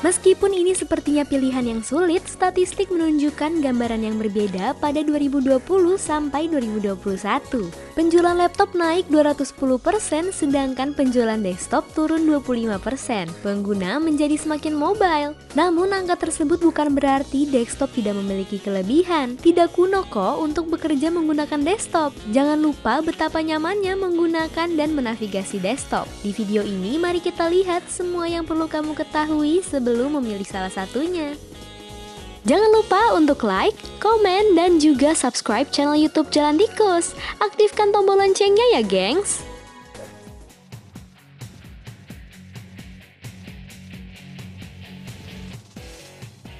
Meskipun ini sepertinya pilihan yang sulit, statistik menunjukkan gambaran yang berbeda pada 2020 sampai 2021. Penjualan laptop naik 210%, sedangkan penjualan desktop turun 25%. Pengguna menjadi semakin mobile. Namun angka tersebut bukan berarti desktop tidak memiliki kelebihan. Tidak kuno kok untuk bekerja menggunakan desktop. Jangan lupa betapa nyamannya menggunakan dan menavigasi desktop. Di video ini mari kita lihat semua yang perlu kamu ketahui sebelum memilih salah satunya. Jangan lupa untuk like, komen, dan juga subscribe channel YouTube Jalan Tikus. Aktifkan tombol loncengnya ya, gengs!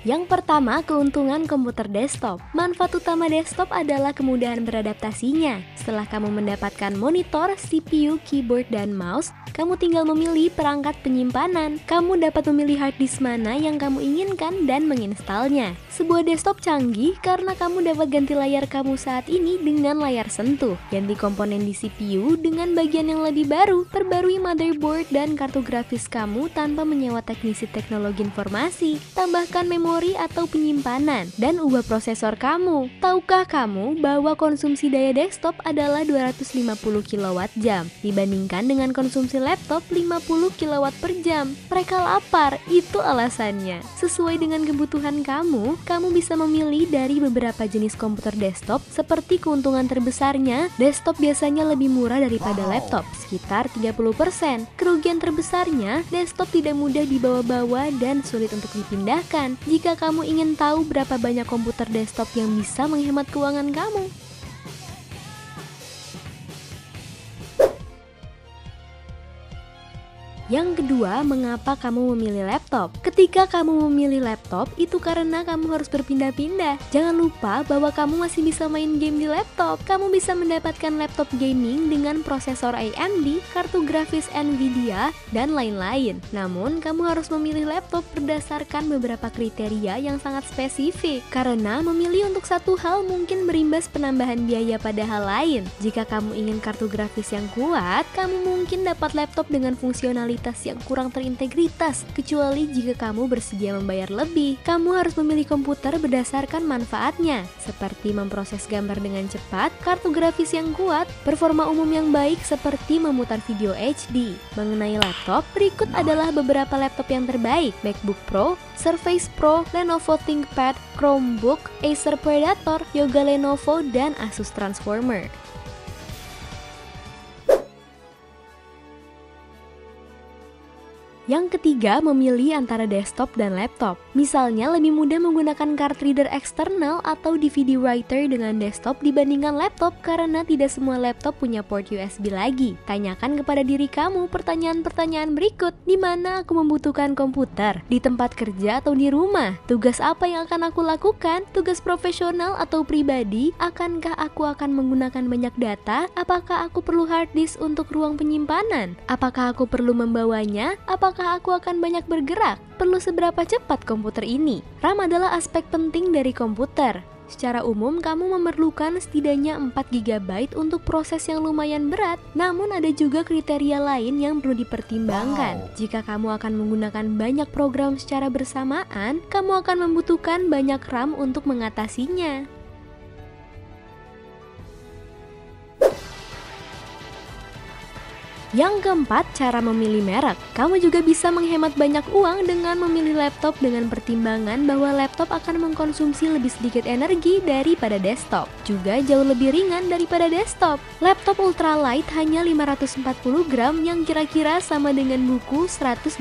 Yang pertama, keuntungan komputer desktop. Manfaat utama desktop adalah kemudahan beradaptasinya. Setelah kamu mendapatkan monitor, CPU, keyboard, dan mouse, kamu tinggal memilih perangkat penyimpanan. Kamu dapat memilih hard disk mana yang kamu inginkan dan menginstalnya. Sebuah desktop canggih karena kamu dapat ganti layar kamu saat ini dengan layar sentuh. Ganti komponen di CPU dengan bagian yang lebih baru. Perbarui motherboard dan kartu grafis kamu tanpa menyewa teknisi teknologi informasi. Tambahkan memori atau penyimpanan dan ubah prosesor kamu. Tahukah kamu bahwa konsumsi daya desktop adalah 250 kWh dibandingkan dengan konsumsi laptop 50 kW per jam. Mereka lapar, itu alasannya. Sesuai dengan kebutuhan kamu bisa memilih dari beberapa jenis komputer desktop. Seperti keuntungan terbesarnya, desktop biasanya lebih murah daripada laptop, sekitar 30%. Kerugian terbesarnya, desktop tidak mudah dibawa-bawa dan sulit untuk dipindahkan. Jika kamu ingin tahu berapa banyak komputer desktop yang bisa menghemat keuangan kamu. Yang kedua, mengapa kamu memilih laptop? Ketika kamu memilih laptop, itu karena kamu harus berpindah-pindah. Jangan lupa bahwa kamu masih bisa main game di laptop. Kamu bisa mendapatkan laptop gaming dengan prosesor AMD, kartu grafis Nvidia, dan lain-lain. Namun, kamu harus memilih laptop berdasarkan beberapa kriteria yang sangat spesifik. Karena memilih untuk satu hal mungkin berimbas penambahan biaya pada hal lain. Jika kamu ingin kartu grafis yang kuat, kamu mungkin dapat laptop dengan fungsionalitas yang kurang terintegritas, kecuali jika kamu bersedia membayar lebih. Kamu harus memilih komputer berdasarkan manfaatnya, seperti memproses gambar dengan cepat, kartu grafis yang kuat, performa umum yang baik seperti memutar video HD. Mengenai laptop, berikut adalah beberapa laptop yang terbaik: MacBook Pro, Surface Pro, Lenovo ThinkPad, Chromebook, Acer Predator, Yoga Lenovo, dan Asus Transformer. Yang ketiga, memilih antara desktop dan laptop. Misalnya, lebih mudah menggunakan card reader eksternal atau DVD writer dengan desktop dibandingkan laptop karena tidak semua laptop punya port USB lagi. Tanyakan kepada diri kamu pertanyaan-pertanyaan berikut. Di mana aku membutuhkan komputer? Di tempat kerja atau di rumah? Tugas apa yang akan aku lakukan? Tugas profesional atau pribadi? Akankah aku akan menggunakan banyak data? Apakah aku perlu hard disk untuk ruang penyimpanan? Apakah aku perlu membawanya? Apakah aku akan banyak bergerak? Perlu seberapa cepat komputer ini? RAM adalah aspek penting dari komputer. Secara umum, kamu memerlukan setidaknya 4 GB untuk proses yang lumayan berat. Namun ada juga kriteria lain yang perlu dipertimbangkan. Jika kamu akan menggunakan banyak program secara bersamaan, kamu akan membutuhkan banyak RAM untuk mengatasinya. Yang keempat, cara memilih merek. Kamu juga bisa menghemat banyak uang dengan memilih laptop dengan pertimbangan bahwa laptop akan mengkonsumsi lebih sedikit energi daripada desktop. Juga jauh lebih ringan daripada desktop. Laptop ultralight hanya 540 gram yang kira-kira sama dengan buku 124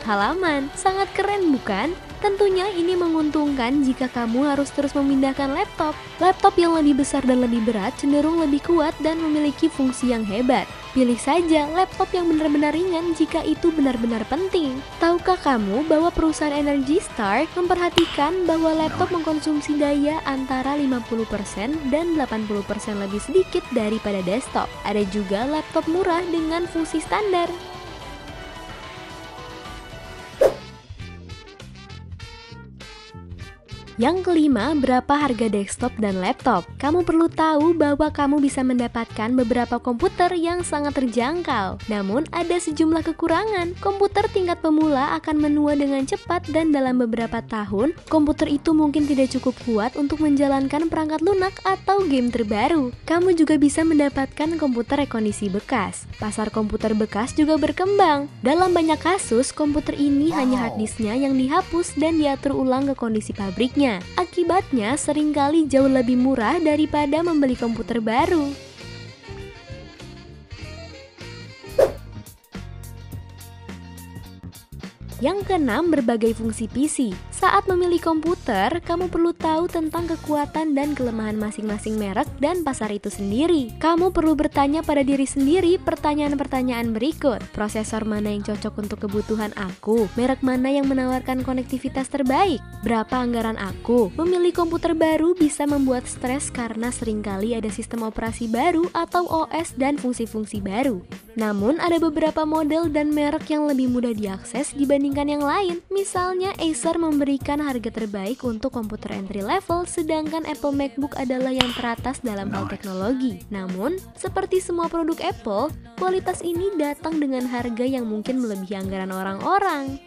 halaman. Sangat keren bukan? Tentunya ini menguntungkan jika kamu harus terus memindahkan laptop. Laptop yang lebih besar dan lebih berat cenderung lebih kuat dan memiliki fungsi yang hebat. Pilih saja laptop yang benar-benar ringan jika itu benar-benar penting. Tahukah kamu bahwa perusahaan Energy Star memperhatikan bahwa laptop mengkonsumsi daya antara 50% dan 80% lebih sedikit daripada desktop. Ada juga laptop murah dengan fungsi standar. Yang kelima, berapa harga desktop dan laptop? Kamu perlu tahu bahwa kamu bisa mendapatkan beberapa komputer yang sangat terjangkau. Namun, ada sejumlah kekurangan. Komputer tingkat pemula akan menua dengan cepat dan dalam beberapa tahun, komputer itu mungkin tidak cukup kuat untuk menjalankan perangkat lunak atau game terbaru. Kamu juga bisa mendapatkan komputer rekondisi bekas. Pasar komputer bekas juga berkembang. Dalam banyak kasus, komputer ini hanya harddisknya yang dihapus dan diatur ulang ke kondisi pabriknya. Akibatnya seringkali jauh lebih murah daripada membeli komputer baru. Yang keenam, berbagai fungsi PC. Saat memilih komputer, kamu perlu tahu tentang kekuatan dan kelemahan masing-masing merek dan pasar itu sendiri. Kamu perlu bertanya pada diri sendiri pertanyaan-pertanyaan berikut. Prosesor mana yang cocok untuk kebutuhan aku? Merek mana yang menawarkan konektivitas terbaik? Berapa anggaran aku? Memilih komputer baru bisa membuat stres karena seringkali ada sistem operasi baru atau OS dan fungsi-fungsi baru. Namun, ada beberapa model dan merek yang lebih mudah diakses dibandingkan yang lain. Misalnya, Acer memberikan harga terbaik untuk komputer entry level, sedangkan Apple MacBook adalah yang teratas dalam hal teknologi. Namun, seperti semua produk Apple, kualitas ini datang dengan harga yang mungkin melebihi anggaran orang-orang.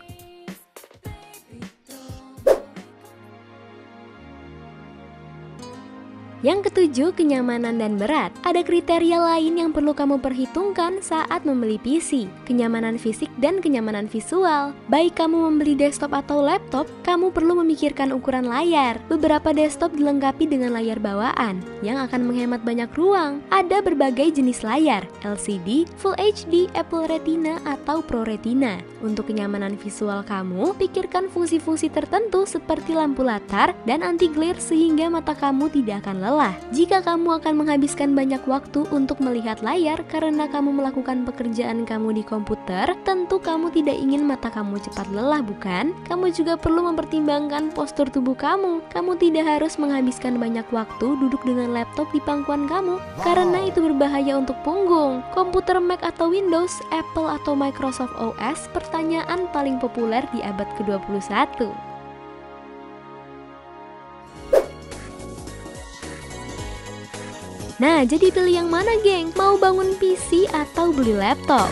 Yang ketujuh, kenyamanan dan berat. Ada kriteria lain yang perlu kamu perhitungkan saat membeli PC. Kenyamanan fisik dan kenyamanan visual. Baik kamu membeli desktop atau laptop, kamu perlu memikirkan ukuran layar. Beberapa desktop dilengkapi dengan layar bawaan yang akan menghemat banyak ruang. Ada berbagai jenis layar, LCD, Full HD, Apple Retina, atau Pro Retina. Untuk kenyamanan visual kamu, pikirkan fungsi-fungsi tertentu seperti lampu latar dan anti-glare sehingga mata kamu tidak akan lelah. Jika kamu akan menghabiskan banyak waktu untuk melihat layar karena kamu melakukan pekerjaan kamu di komputer, tentu kamu tidak ingin mata kamu cepat lelah, bukan? Kamu juga perlu mempertimbangkan postur tubuh kamu. Kamu tidak harus menghabiskan banyak waktu duduk dengan laptop di pangkuan kamu, karena itu berbahaya untuk punggung. Komputer Mac atau Windows, Apple atau Microsoft OS, pertanyaan paling populer di abad ke-21. Nah, jadi pilih yang mana, geng? Mau bangun PC atau beli laptop?